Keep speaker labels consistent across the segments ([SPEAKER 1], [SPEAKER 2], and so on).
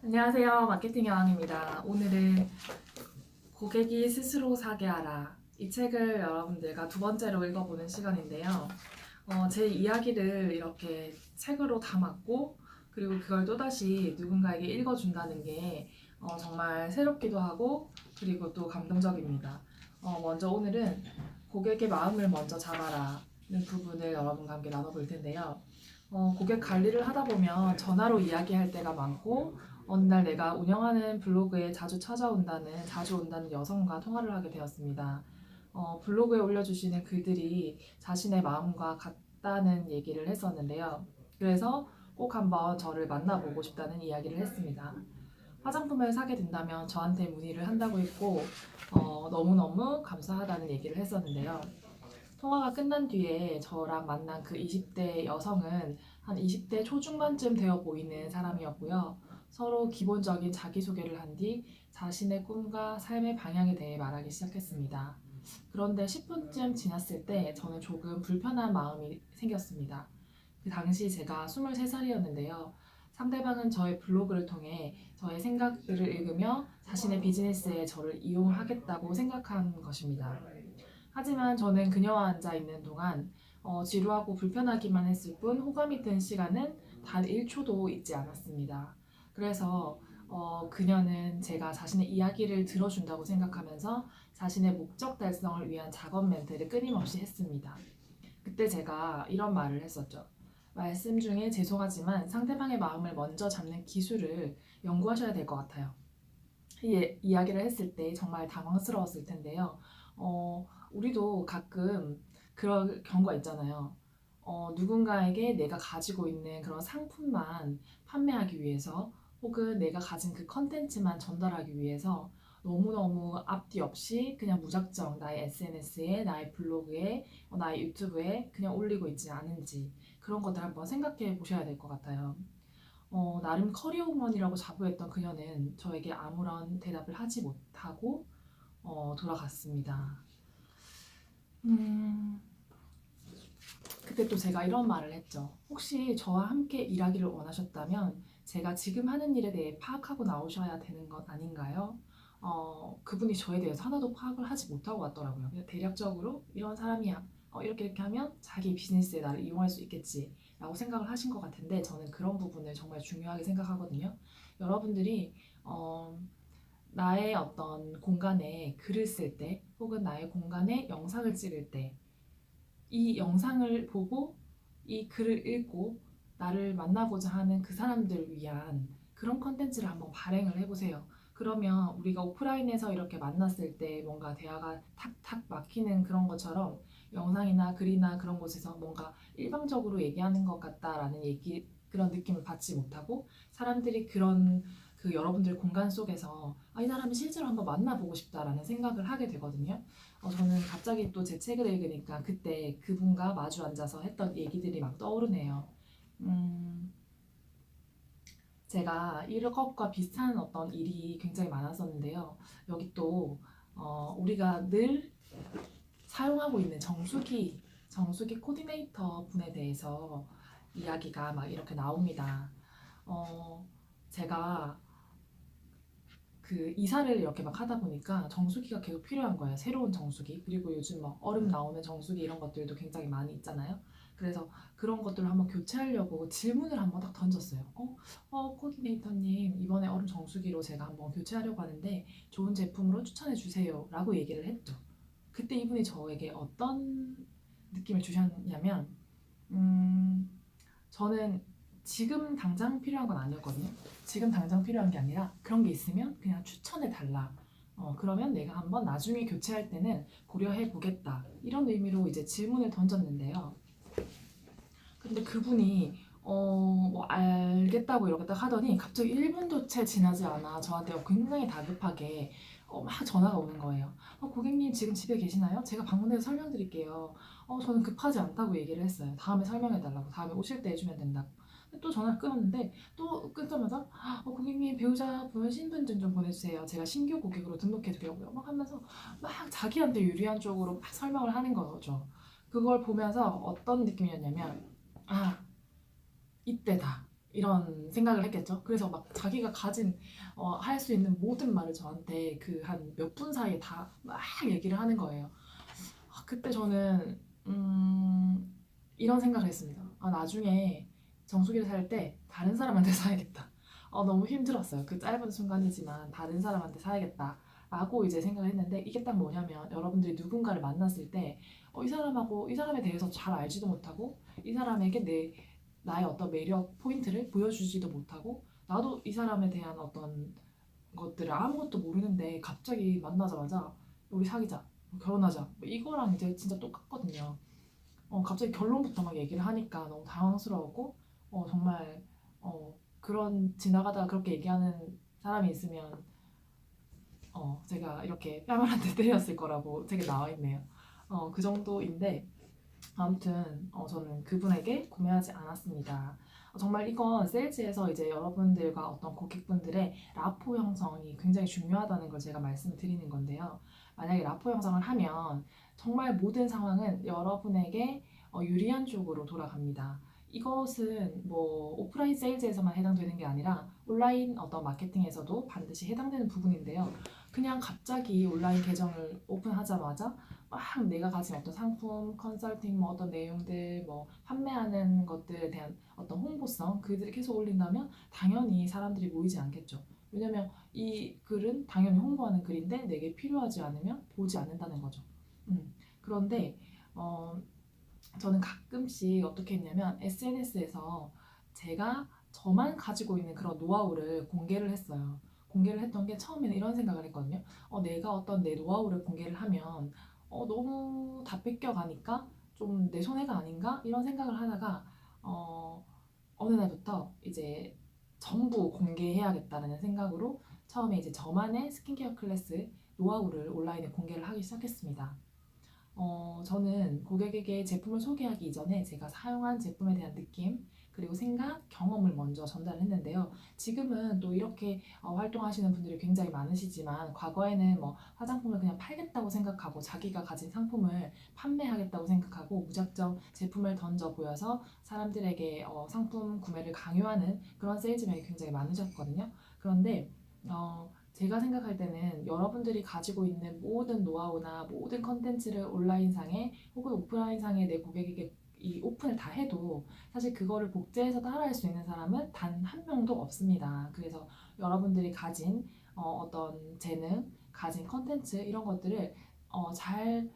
[SPEAKER 1] 안녕하세요. 마케팅 여왕입니다. 오늘은 고객이 스스로 사게 하라. 이 책을 여러분들과 두 번째로 읽어보는 시간인데요. 제 이야기를 이렇게 책으로 담았고, 그리고 그걸 또다시 누군가에게 읽어준다는 게 정말 새롭기도 하고, 그리고 또 감동적입니다. 먼저 오늘은 고객의 마음을 먼저 잡아라는 부분을 여러분과 함께 나눠볼 텐데요. 고객 관리를 하다 보면 전화로 이야기할 때가 많고, 어느 날 내가 운영하는 블로그에 자주 온다는 여성과 통화를 하게 되었습니다. 블로그에 올려주시는 글들이 자신의 마음과 같다는 얘기를 했었는데요. 그래서 꼭 한번 저를 만나보고 싶다는 이야기를 했습니다. 화장품을 사게 된다면 저한테 문의를 한다고 했고, 너무너무 감사하다는 얘기를 했었는데요. 통화가 끝난 뒤에 저랑 만난 그 20대 여성은 한 20대 초중반쯤 되어 보이는 사람이었고요. 서로 기본적인 자기소개를 한 뒤 자신의 꿈과 삶의 방향에 대해 말하기 시작했습니다. 그런데 10분쯤 지났을 때 저는 조금 불편한 마음이 생겼습니다. 그 당시 제가 23살이었는데요. 상대방은 저의 블로그를 통해 저의 생각들을 읽으며 자신의 비즈니스에 저를 이용하겠다고 생각한 것입니다. 하지만 저는 그녀와 앉아 있는 동안 지루하고 불편하기만 했을 뿐 호감이 든 시간은 단 1초도 있지 않았습니다. 그래서 그녀는 제가 자신의 이야기를 들어준다고 생각하면서 자신의 목적 달성을 위한 작업 멘트를 끊임없이 했습니다. 그때 제가 이런 말을 했었죠. 말씀 중에 죄송하지만 상대방의 마음을 먼저 잡는 기술을 연구하셔야 될 것 같아요. 이야기를 했을 때 정말 당황스러웠을 텐데요. 우리도 가끔 그런 경우가 있잖아요. 누군가에게 내가 가지고 있는 그런 상품만 판매하기 위해서 혹은 내가 가진 그 컨텐츠만 전달하기 위해서 너무너무 앞뒤 없이 그냥 무작정 나의 SNS에, 나의 블로그에, 나의 유튜브에 그냥 올리고 있지 않은지 그런 것들 한번 생각해 보셔야 될 것 같아요. 나름 커리어 우먼이라고 자부했던 그녀는 저에게 아무런 대답을 하지 못하고 돌아갔습니다. 음, 그때 또 제가 이런 말을 했죠. 혹시 저와 함께 일하기를 원하셨다면 제가 지금 하는 일에 대해 파악하고 나오셔야 되는 것 아닌가요? 그분이 저에 대해서 하나도 파악을 하지 못하고 왔더라고요. 그냥 대략적으로 이런 사람이야. 이렇게 하면 자기 비즈니스에 나를 이용할 수 있겠지. 라고 생각을 하신 것 같은데 저는 그런 부분을 정말 중요하게 생각하거든요. 여러분들이 나의 어떤 공간에 글을 쓸 때 혹은 나의 공간에 영상을 찍을 때 이 영상을 보고 이 글을 읽고 나를 만나고자 하는 그 사람들을 위한 그런 컨텐츠를 한번 발행을 해보세요. 그러면 우리가 오프라인에서 이렇게 만났을 때 뭔가 대화가 탁탁 막히는 그런 것처럼 영상이나 글이나 그런 곳에서 뭔가 일방적으로 얘기하는 것 같다라는 그런 느낌을 받지 못하고 사람들이 그런 그 여러분들 공간 속에서 이 사람을 실제로 한번 만나보고 싶다라는 생각을 하게 되거든요. 저는 갑자기 또 제 책을 읽으니까 그때 그분과 마주 앉아서 했던 얘기들이 막 떠오르네요. 음, 제가 이것과 비슷한 어떤 일이 굉장히 많았었는데요. 여기 또 우리가 늘 사용하고 있는 정수기 코디네이터 분에 대해서 이야기가 막 이렇게 나옵니다. 제가 그 이사를 이렇게 막 하다 보니까 정수기가 계속 필요한 거예요. 새로운 정수기. 그리고 요즘 막 얼음 나오는 정수기 이런 것들도 굉장히 많이 있잖아요. 그래서 그런 것들을 한번 교체하려고 질문을 한번 딱 던졌어요. 코디네이터님, 이번에 얼음 정수기로 제가 한번 교체하려고 하는데 좋은 제품으로 추천해 주세요. 라고 얘기를 했죠. 그때 이분이 저에게 어떤 느낌을 주셨냐면, 음, 저는 지금 당장 필요한 건 아니었거든요. 지금 당장 필요한 게 아니라 그런 게 있으면 그냥 추천해 달라. 그러면 내가 한번 나중에 교체할 때는 고려해 보겠다. 이런 의미로 이제 질문을 던졌는데요. 근데 그분이 뭐 알겠다고 이렇게 딱 하더니 갑자기 1분도 채 지나지 않아 저한테 굉장히 다급하게 막 전화가 오는 거예요. 고객님 지금 집에 계시나요? 제가 방문해서 설명드릴게요. 저는 급하지 않다고 얘기를 했어요. 다음에 설명해달라고. 다음에 오실 때 해주면 된다고. 근데 또 전화를 끊었는데 또 끊자마자 고객님 배우자분 신분증 좀 보내주세요. 제가 신규 고객으로 등록해드리려고요. 막 하면서 막 자기한테 유리한 쪽으로 막 설명을 하는 거죠. 그걸 보면서 어떤 느낌이었냐면 아, 이때다. 이런 생각을 했겠죠. 그래서 막 자기가 가진 할 수 있는 모든 말을 저한테 그 한 몇 분 사이에 다 막 얘기를 하는 거예요. 그때 저는 이런 생각을 했습니다. 나중에 정수기를 살 때 다른 사람한테 사야겠다. 너무 힘들었어요. 그 짧은 순간이지만 다른 사람한테 사야겠다. 라고 이제 생각을 했는데 이게 딱 뭐냐면 여러분들이 누군가를 만났을 때 이 사람하고 이 사람에 대해서 잘 알지도 못하고 이 사람에게 나의 어떤 매력 포인트를 보여주지도 못하고 나도 이 사람에 대한 어떤 것들을 아무것도 모르는데 갑자기 만나자마자 우리 사귀자, 결혼하자 이거랑 이제 진짜 똑같거든요. 갑자기 결론부터 막 얘기를 하니까 너무 당황스러웠고 정말 그런 지나가다가 그렇게 얘기하는 사람이 있으면 제가 이렇게 뺨을 한 대 때렸을 거라고 책에 나와 있네요. 그 정도인데 아무튼 저는 그분에게 구매하지 않았습니다. 정말 이건 세일즈에서 이제 여러분들과 어떤 고객분들의 라포 형성이 굉장히 중요하다는 걸 제가 말씀을 드리는 건데요. 만약에 라포 형성을 하면 정말 모든 상황은 여러분에게 유리한 쪽으로 돌아갑니다. 이것은 뭐 오프라인 세일즈에서만 해당되는 게 아니라 온라인 어떤 마케팅에서도 반드시 해당되는 부분인데요. 그냥 갑자기 온라인 계정을 오픈하자마자 막 내가 가진 어떤 상품, 컨설팅, 뭐 어떤 내용들, 뭐 판매하는 것들에 대한 어떤 홍보성 그들이 계속 올린다면 당연히 사람들이 모이지 않겠죠. 왜냐면 이 글은 당연히 홍보하는 글인데 내게 필요하지 않으면 보지 않는다는 거죠. 그런데 어, 저는 가끔씩 어떻게 했냐면 SNS에서 제가 저만 가지고 있는 그런 노하우를 공개를 했어요. 공개를 했던 게 처음에는 이런 생각을 했거든요. 내가 어떤 내 노하우를 공개를 하면 너무 다 뺏겨가니까 좀 내 손해가 아닌가? 이런 생각을 하다가 어, 어느 날부터 이제 전부 공개해야겠다는 생각으로 처음에 이제 저만의 스킨케어 클래스 노하우를 온라인에 공개를 하기 시작했습니다. 저는 고객에게 제품을 소개하기 이전에 제가 사용한 제품에 대한 느낌, 그리고 생각, 경험을 먼저 전달했는데요. 지금은 또 이렇게 활동하시는 분들이 굉장히 많으시지만 과거에는 뭐 화장품을 그냥 팔겠다고 생각하고 자기가 가진 상품을 판매하겠다고 생각하고 무작정 제품을 던져 보여서 사람들에게 상품 구매를 강요하는 그런 세일즈맨이 굉장히 많으셨거든요. 그런데 제가 생각할 때는 여러분들이 가지고 있는 모든 노하우나 모든 컨텐츠를 온라인상에 혹은 오프라인상에 내 고객에게 이 오픈을 다 해도 사실 그거를 복제해서 따라할 수 있는 사람은 단 한 명도 없습니다. 그래서 여러분들이 가진 어떤 재능, 가진 컨텐츠 이런 것들을 잘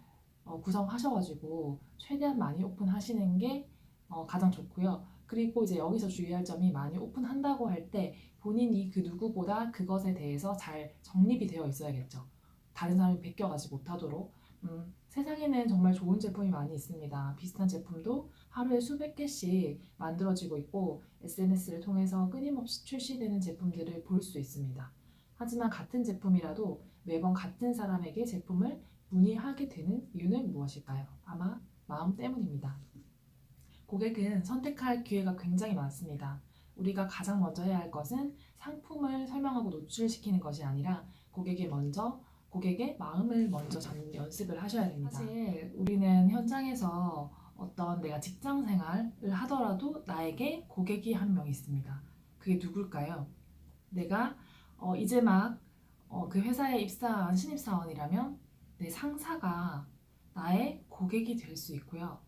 [SPEAKER 1] 구성하셔가지고 최대한 많이 오픈하시는 게 가장 좋고요. 그리고 이제 여기서 주의할 점이 많이 오픈한다고 할 때 본인이 그 누구보다 그것에 대해서 잘 정립이 되어 있어야겠죠. 다른 사람이 베껴가지 못하도록. 세상에는 정말 좋은 제품이 많이 있습니다. 비슷한 제품도 하루에 수백 개씩 만들어지고 있고 SNS를 통해서 끊임없이 출시되는 제품들을 볼 수 있습니다. 하지만 같은 제품이라도 매번 같은 사람에게 제품을 문의하게 되는 이유는 무엇일까요? 아마 마음 때문입니다. 고객은 선택할 기회가 굉장히 많습니다. 우리가 가장 먼저 해야 할 것은 상품을 설명하고 노출시키는 것이 아니라 고객의 마음을 먼저 잡는 연습을 하셔야 됩니다. 사실 우리는 현장에서 어떤 내가 직장 생활을 하더라도 나에게 고객이 한 명 있습니다. 그게 누굴까요? 내가 이제 막 그 회사에 입사한 신입사원이라면 내 상사가 나의 고객이 될 수 있고요.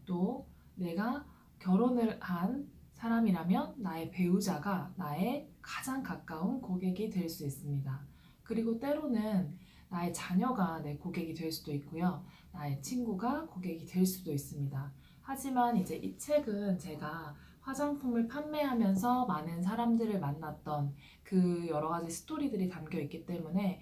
[SPEAKER 1] 또 내가 결혼을 한 사람이라면 나의 배우자가 나의 가장 가까운 고객이 될 수 있습니다. 그리고 때로는 나의 자녀가 내 고객이 될 수도 있고요. 나의 친구가 고객이 될 수도 있습니다. 하지만 이제 이 책은 제가 화장품을 판매하면서 많은 사람들을 만났던 그 여러 가지 스토리들이 담겨 있기 때문에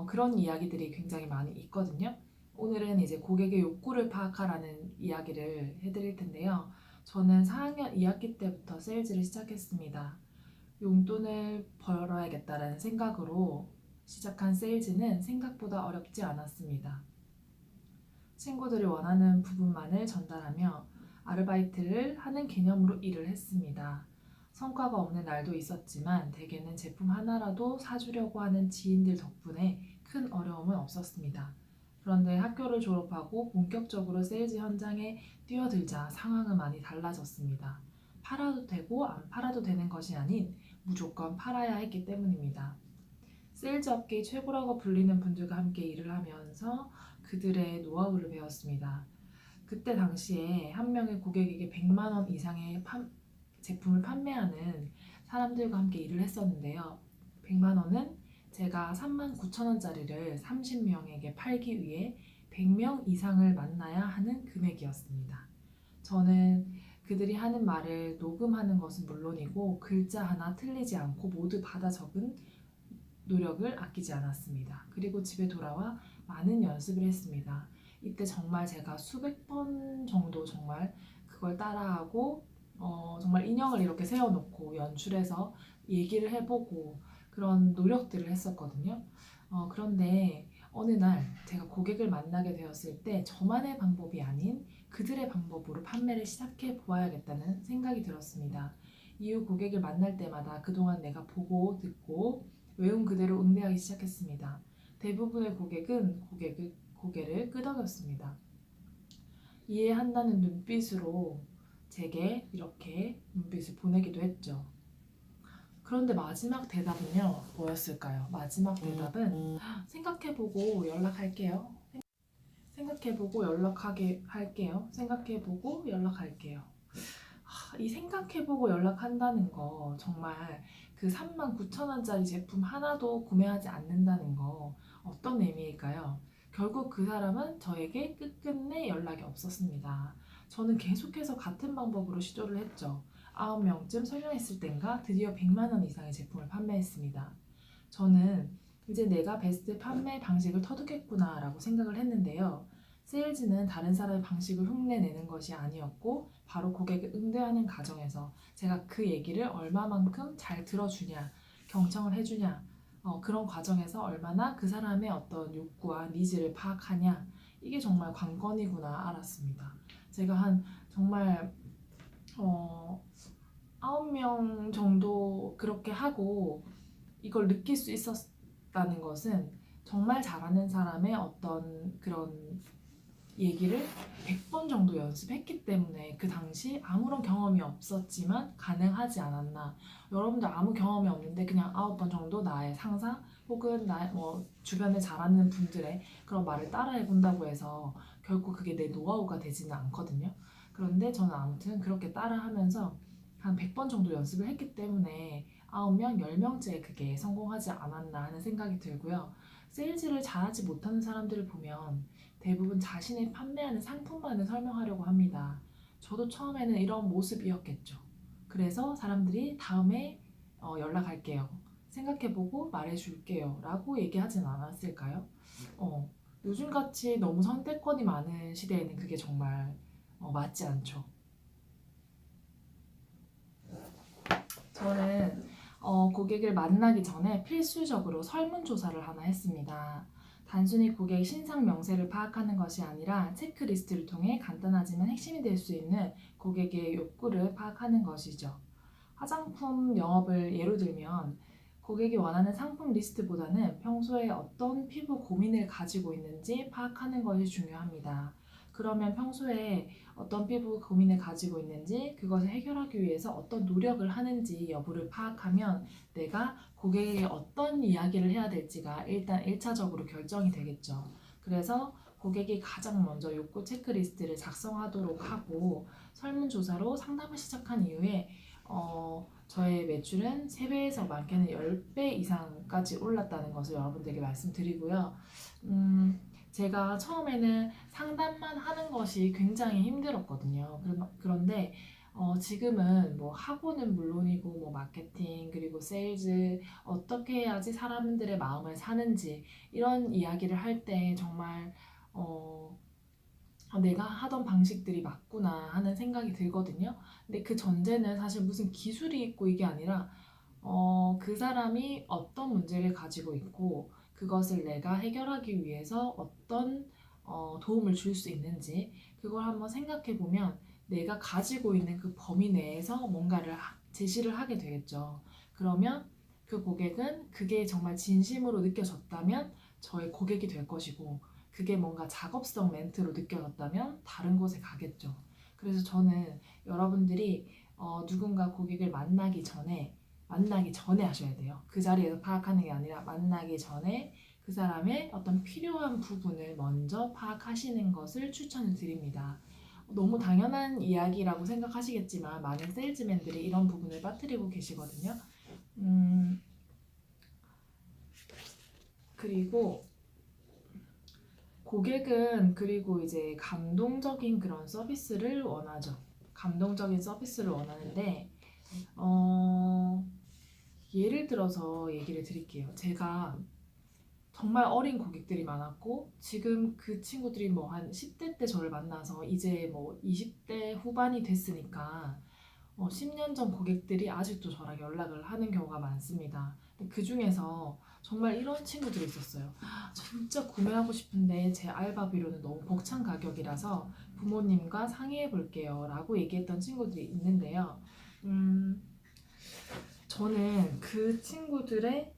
[SPEAKER 1] 그런 이야기들이 굉장히 많이 있거든요. 오늘은 이제 고객의 욕구를 파악하라는 이야기를 해드릴 텐데요. 저는 4학년 2학기 때부터 세일즈를 시작했습니다. 용돈을 벌어야겠다라는 생각으로 시작한 세일즈는 생각보다 어렵지 않았습니다. 친구들이 원하는 부분만을 전달하며 아르바이트를 하는 개념으로 일을 했습니다. 성과가 없는 날도 있었지만 대개는 제품 하나라도 사주려고 하는 지인들 덕분에 큰 어려움은 없었습니다. 그런데 학교를 졸업하고 본격적으로 세일즈 현장에 뛰어들자 상황은 많이 달라졌습니다. 팔아도 되고 안 팔아도 되는 것이 아닌 무조건 팔아야 했기 때문입니다. 세일즈 업계의 최고라고 불리는 분들과 함께 일을 하면서 그들의 노하우를 배웠습니다. 그때 당시에 한 명의 고객에게 100만 원 이상의 제품을 판매하는 사람들과 함께 일을 했었는데요. 100만 원은 제가 39,000원짜리를 30명에게 팔기 위해 100명 이상을 만나야 하는 금액이었습니다. 저는 그들이 하는 말을 녹음하는 것은 물론이고 글자 하나 틀리지 않고 모두 받아 적은 노력을 아끼지 않았습니다. 그리고 집에 돌아와 많은 연습을 했습니다. 이때 정말 제가 수백 번 정도 정말 그걸 따라하고 정말 인형을 이렇게 세워놓고 연출해서 얘기를 해보고 그런 노력들을 했었거든요. 그런데 어느 날 제가 고객을 만나게 되었을 때 저만의 방법이 아닌 그들의 방법으로 판매를 시작해 보아야겠다는 생각이 들었습니다. 이후 고객을 만날 때마다 그동안 내가 보고 듣고 외운 그대로 응대하기 시작했습니다. 대부분의 고객은 고개를 끄덕였습니다. 이해한다는 눈빛으로 제게 이렇게 눈빛을 보내기도 했죠. 그런데 마지막 대답은요, 뭐였을까요? 마지막 대답은 생각해보고 연락할게요. 생각해보고 연락하게 할게요. 생각해보고 연락할게요. 이 생각해보고 연락한다는 거 정말 그 39,000원짜리 제품 하나도 구매하지 않는다는 거 어떤 의미일까요? 결국 그 사람은 저에게 끝끝내 연락이 없었습니다. 저는 계속해서 같은 방법으로 시도를 했죠. 9명쯤 설명했을 땐가 드디어 100만 원 이상의 제품을 판매했습니다. 저는 이제 내가 베스트 판매 방식을 터득했구나 라고 생각을 했는데요. 세일즈는 다른 사람의 방식을 흉내내는 것이 아니었고 바로 고객을 응대하는 과정에서 제가 그 얘기를 얼마만큼 잘 들어주냐, 경청을 해주냐, 그런 과정에서 얼마나 그 사람의 어떤 욕구와 니즈를 파악하냐, 이게 정말 관건이구나 알았습니다. 제가 한 정말 9명 정도 그렇게 하고 이걸 느낄 수 있었다는 것은 정말 잘하는 사람의 어떤 그런 얘기를 100번 정도 연습했기 때문에 그 당시 아무런 경험이 없었지만 가능하지 않았나. 여러분들 아무 경험이 없는데 그냥 9번 정도 나의 상사 혹은 주변에 잘하는 분들의 그런 말을 따라해 본다고 해서 결국 그게 내 노하우가 되지는 않거든요. 그런데 저는 아무튼 그렇게 따라하면서 한 100번 정도 연습을 했기 때문에 9명, 10명째 그게 성공하지 않았나 하는 생각이 들고요. 세일즈를 잘하지 못하는 사람들을 보면 대부분 자신의 판매하는 상품만을 설명하려고 합니다. 저도 처음에는 이런 모습이었겠죠. 그래서 사람들이 다음에 연락할게요. 생각해보고 말해줄게요. 라고 얘기하진 않았을까요? 요즘같이 너무 선택권이 많은 시대에는 그게 정말 맞지 않죠. 저는 고객을 만나기 전에 필수적으로 설문조사를 하나 했습니다. 단순히 고객의 신상 명세를 파악하는 것이 아니라 체크리스트를 통해 간단하지만 핵심이 될 수 있는 고객의 욕구를 파악하는 것이죠. 화장품 영업을 예로 들면 고객이 원하는 상품 리스트보다는 평소에 어떤 피부 고민을 가지고 있는지 파악하는 것이 중요합니다. 그러면 평소에 어떤 피부 고민을 가지고 있는지 그것을 해결하기 위해서 어떤 노력을 하는지 여부를 파악하면 내가 고객에게 어떤 이야기를 해야 될지가 일단 1차적으로 결정이 되겠죠. 그래서 고객이 가장 먼저 욕구 체크리스트를 작성하도록 하고 설문조사로 상담을 시작한 이후에 저의 매출은 3배에서 많게는 10배 이상까지 올랐다는 것을 여러분들에게 말씀드리고요. 제가 처음에는 상담만 하는 것이 굉장히 힘들었거든요. 그런데 지금은 뭐 학원은 물론이고 뭐 마케팅 그리고 세일즈 어떻게 해야지 사람들의 마음을 사는지 이런 이야기를 할 때 정말 내가 하던 방식들이 맞구나 하는 생각이 들거든요. 근데 그 전제는 사실 무슨 기술이 있고 이게 아니라 그 사람이 어떤 문제를 가지고 있고 그것을 내가 해결하기 위해서 어떤 도움을 줄 수 있는지 그걸 한번 생각해 보면 내가 가지고 있는 그 범위 내에서 뭔가를 제시를 하게 되겠죠. 그러면 그 고객은 그게 정말 진심으로 느껴졌다면 저의 고객이 될 것이고 그게 뭔가 작업성 멘트로 느껴졌다면 다른 곳에 가겠죠. 그래서 저는 여러분들이 누군가 고객을 만나기 전에 하셔야 돼요. 그 자리에서 파악하는 게 아니라 만나기 전에 그 사람의 어떤 필요한 부분을 먼저 파악하시는 것을 추천을 드립니다. 너무 당연한 이야기라고 생각하시겠지만 많은 세일즈맨들이 이런 부분을 빠뜨리고 계시거든요. 그리고 고객은 그리고 이제 감동적인 그런 서비스를 원하죠. 감동적인 서비스를 원하는데 예를 들어서 얘기를 드릴게요. 제가 정말 어린 고객들이 많았고 지금 그 친구들이 뭐 한 10대 때 저를 만나서 이제 뭐 20대 후반이 됐으니까 10년 전 고객들이 아직도 저랑 연락을 하는 경우가 많습니다. 그 중에서 정말 이런 친구들이 있었어요. 진짜 구매하고 싶은데 제 알바 비료는 너무 벅찬 가격이라서 부모님과 상의해 볼게요 라고 얘기했던 친구들이 있는데요. 저는 그 친구들의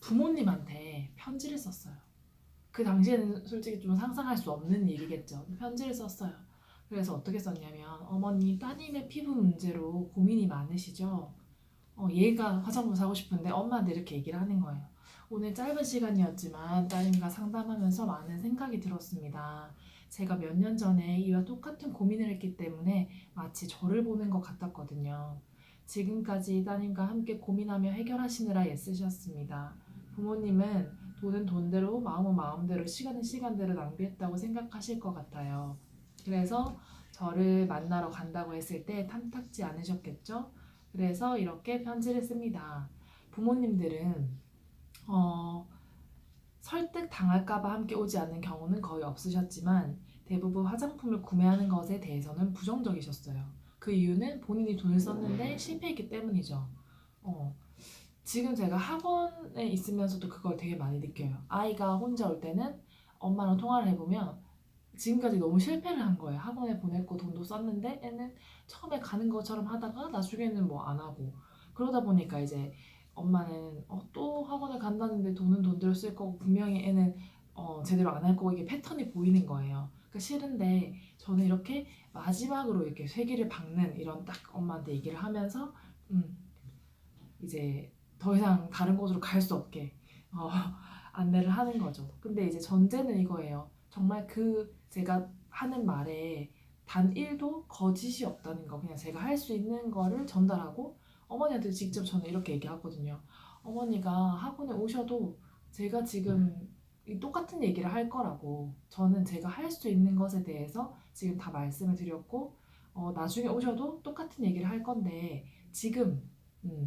[SPEAKER 1] 부모님한테 편지를 썼어요. 그 당시에는 솔직히 좀 상상할 수 없는 일이겠죠. 편지를 썼어요. 그래서 어떻게 썼냐면 어머니 따님의 피부 문제로 고민이 많으시죠? 얘가 화장품 사고 싶은데 엄마한테 이렇게 얘기를 하는 거예요. 오늘 짧은 시간이었지만 따님과 상담하면서 많은 생각이 들었습니다. 제가 몇 년 전에 이와 똑같은 고민을 했기 때문에 마치 저를 보는 것 같았거든요. 지금까지 따님과 함께 고민하며 해결하시느라 애쓰셨습니다. 부모님은 돈은 돈대로 마음은 마음대로 시간은 시간대로 낭비했다고 생각하실 것 같아요. 그래서 저를 만나러 간다고 했을 때 탐탁지 않으셨겠죠? 그래서 이렇게 편지를 씁니다. 부모님들은 설득 당할까봐 함께 오지 않는 경우는 거의 없으셨지만 대부분 화장품을 구매하는 것에 대해서는 부정적이셨어요. 그 이유는 본인이 돈을 썼는데 실패했기 때문이죠. 지금 제가 학원에 있으면서도 그걸 되게 많이 느껴요. 아이가 혼자 올 때는 엄마랑 통화를 해보면 지금까지 너무 실패를 한 거예요. 학원에 보냈고 돈도 썼는데 애는 처음에 가는 것처럼 하다가 나중에는 뭐 안 하고 그러다 보니까 이제 엄마는 또 학원을 간다는데 돈은 돈대로 쓸 거고 분명히 애는 제대로 안 할 거고 이게 패턴이 보이는 거예요. 그러니까 싫은데 저는 이렇게 마지막으로 이렇게 쇠기를 박는 이런 딱 엄마한테 얘기를 하면서 이제 더 이상 다른 곳으로 갈 수 없게 안내를 하는 거죠. 근데 이제 전제는 이거예요. 정말 그 제가 하는 말에 단 1도 거짓이 없다는 거. 그냥 제가 할 수 있는 거를 전달하고 어머니한테 직접 저는 이렇게 얘기하거든요. 어머니가 학원에 오셔도 제가 지금 이 똑같은 얘기를 할 거라고. 저는 제가 할 수 있는 것에 대해서 지금 다 말씀을 드렸고 나중에 오셔도 똑같은 얘기를 할 건데 지금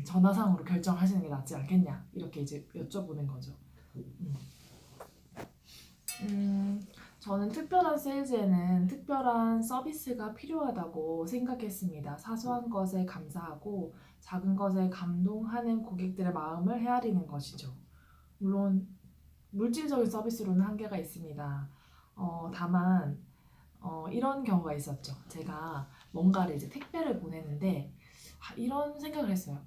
[SPEAKER 1] 전화상으로 결정하시는 게 낫지 않겠냐 이렇게 이제 여쭤보는 거죠. 저는 특별한 세일즈에는 특별한 서비스가 필요하다고 생각했습니다. 사소한 것에 감사하고 작은 것에 감동하는 고객들의 마음을 헤아리는 것이죠. 물론 물질적인 서비스로는 한계가 있습니다. 다만 이런 경우가 있었죠. 제가 뭔가를 이제 택배를 보냈는데 이런 생각을 했어요.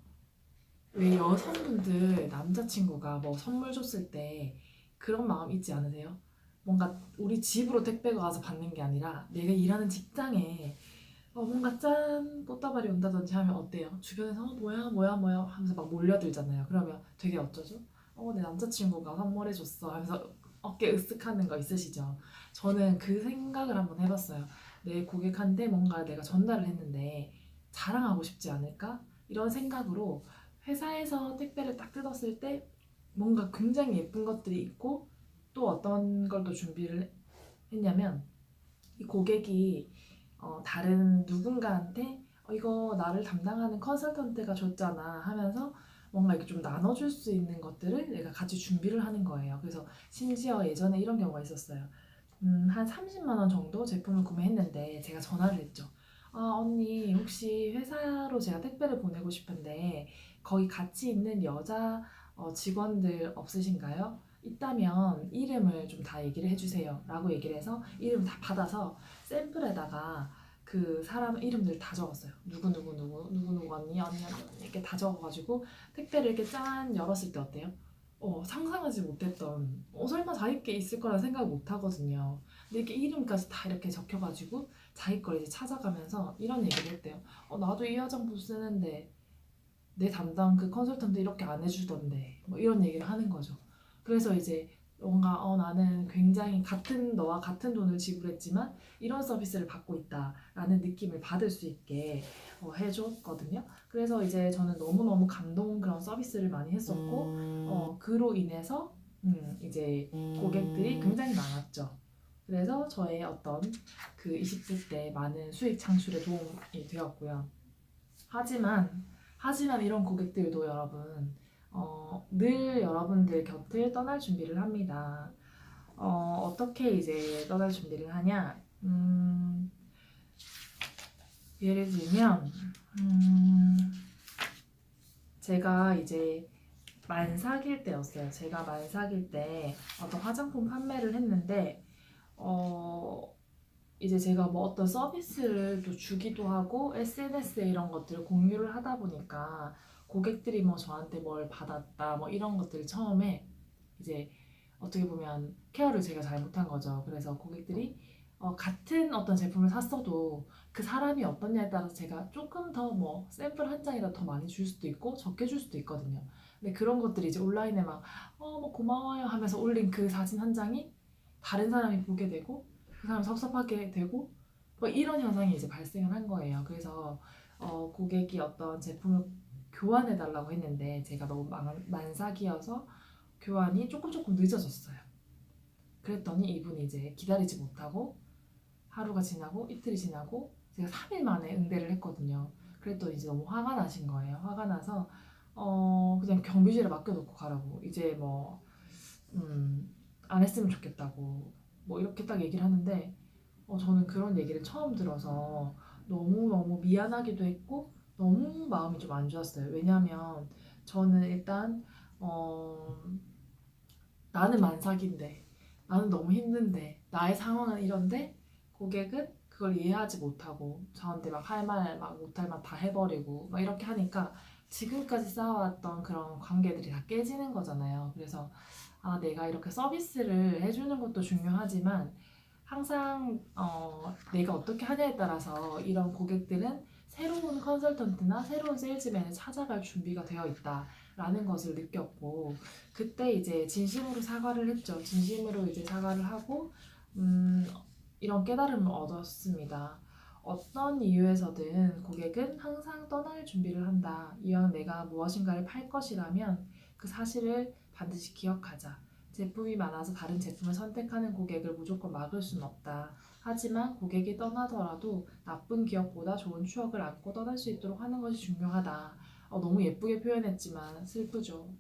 [SPEAKER 1] 왜 여성분들 남자친구가 뭐 선물 줬을 때 그런 마음 있지 않으세요? 뭔가 우리 집으로 택배가 와서 받는 게 아니라 내가 일하는 직장에 뭔가 짠 꽃다발이 온다든지 하면 어때요? 주변에서 뭐야 뭐야 뭐야 하면서 막 몰려들잖아요. 그러면 되게 어쩌죠? 내 남자친구가 선물해줬어 하면서 어깨 으쓱하는 거 있으시죠? 저는 그 생각을 한번 해봤어요. 내 고객한테 뭔가 내가 전달을 했는데 자랑하고 싶지 않을까? 이런 생각으로 회사에서 택배를 딱 뜯었을 때 뭔가 굉장히 예쁜 것들이 있고 또 어떤 걸 또 준비를 했냐면 이 고객이 다른 누군가한테 이거 나를 담당하는 컨설턴트가 줬잖아 하면서 뭔가 이렇게 좀 나눠줄 수 있는 것들을 내가 같이 준비를 하는 거예요. 그래서 심지어 예전에 이런 경우가 있었어요. 한 30만 원 정도 제품을 구매했는데 제가 전화를 했죠. 언니 혹시 회사로 제가 택배를 보내고 싶은데 거기 같이 있는 여자 직원들 없으신가요? 있다면 이름을 좀 다 얘기를 해주세요 라고 얘기를 해서 이름 다 받아서 샘플에다가 그 사람 이름들 다 적었어요. 누구누구 언니 이렇게 다 적어가지고 택배를 이렇게 짠 열었을 때 어때요? 상상하지 못했던 설마 자기 게 있을 거라 생각 못 하거든요. 근데 이렇게 이름까지 다 이렇게 적혀가지고 자기 걸 이제 찾아가면서 이런 얘기를 했대요. 나도 이 화장품 쓰는데 내 담당 그 컨설턴트 이렇게 안 해주던데 뭐 이런 얘기를 하는 거죠. 그래서 이제 뭔가 나는 굉장히 같은 너와 같은 돈을 지불했지만 이런 서비스를 받고 있다라는 느낌을 받을 수 있게 해줬거든요. 그래서 이제 저는 너무너무 감동 그런 서비스를 많이 했었고 그로 인해서 이제 고객들이 굉장히 많았죠. 그래서 저의 어떤 그 20대 때 많은 수익 창출에 도움이 되었고요. 하지만 이런 고객들도 여러분 늘 여러분들 곁을 떠날 준비를 합니다. 어떻게 이제 떠날 준비를 하냐? 예를 들면 제가 이제 만삭일 때였어요. 제가 만삭일 때 어떤 화장품 판매를 했는데 이제 제가 뭐 어떤 서비스를 또 주기도 하고 SNS에 이런 것들을 공유를 하다 보니까 고객들이 뭐 저한테 뭘 받았다 뭐 이런 것들 처음에 이제 어떻게 보면 케어를 제가 잘못한 거죠. 그래서 고객들이 같은 어떤 제품을 샀어도 그 사람이 어떻냐에 따라서 제가 조금 더 뭐 샘플 한 장이라도 더 많이 줄 수도 있고 적게 줄 수도 있거든요. 근데 그런 것들이 이제 온라인에 막 뭐 고마워요 하면서 올린 그 사진 한 장이 다른 사람이 보게 되고 그 사람 섭섭하게 되고 뭐 이런 현상이 이제 발생을 한 거예요. 그래서 고객이 어떤 제품을 교환해 달라고 했는데 제가 너무 만삭이어서 교환이 조금 늦어졌어요. 그랬더니 이분이 이제 기다리지 못하고 하루가 지나고 이틀이 지나고 제가 3일 만에 응대를 했거든요. 그랬더니 이제 너무 화가 나신 거예요. 화가 나서 그냥 경비실에 맡겨놓고 가라고 이제 뭐 안 했으면 좋겠다고 뭐 이렇게 딱 얘기를 하는데 저는 그런 얘기를 처음 들어서 너무너무 미안하기도 했고 너무 마음이 좀 안 좋았어요. 왜냐하면 저는 일단 어, 나는 만삭인데 나는 너무 힘든데 나의 상황은 이런데 고객은 그걸 이해하지 못하고 저한테 막 할 말 막 못할 말 다 해버리고 막 이렇게 하니까 지금까지 쌓아왔던 그런 관계들이 다 깨지는 거잖아요. 그래서 내가 이렇게 서비스를 해주는 것도 중요하지만 항상 내가 어떻게 하냐에 따라서 이런 고객들은 새로운 컨설턴트나 새로운 세일즈맨을 찾아갈 준비가 되어 있다라는 것을 느꼈고 그때 이제 진심으로 사과를 했죠. 진심으로 이제 사과를 하고 이런 깨달음을 얻었습니다. 어떤 이유에서든 고객은 항상 떠날 준비를 한다. 이왕 내가 무엇인가를 팔 것이라면 그 사실을 반드시 기억하자. 제품이 많아서 다른 제품을 선택하는 고객을 무조건 막을 수는 없다. 하지만 고객이 떠나더라도 나쁜 기억보다 좋은 추억을 안고 떠날 수 있도록 하는 것이 중요하다. 너무 예쁘게 표현했지만 슬프죠.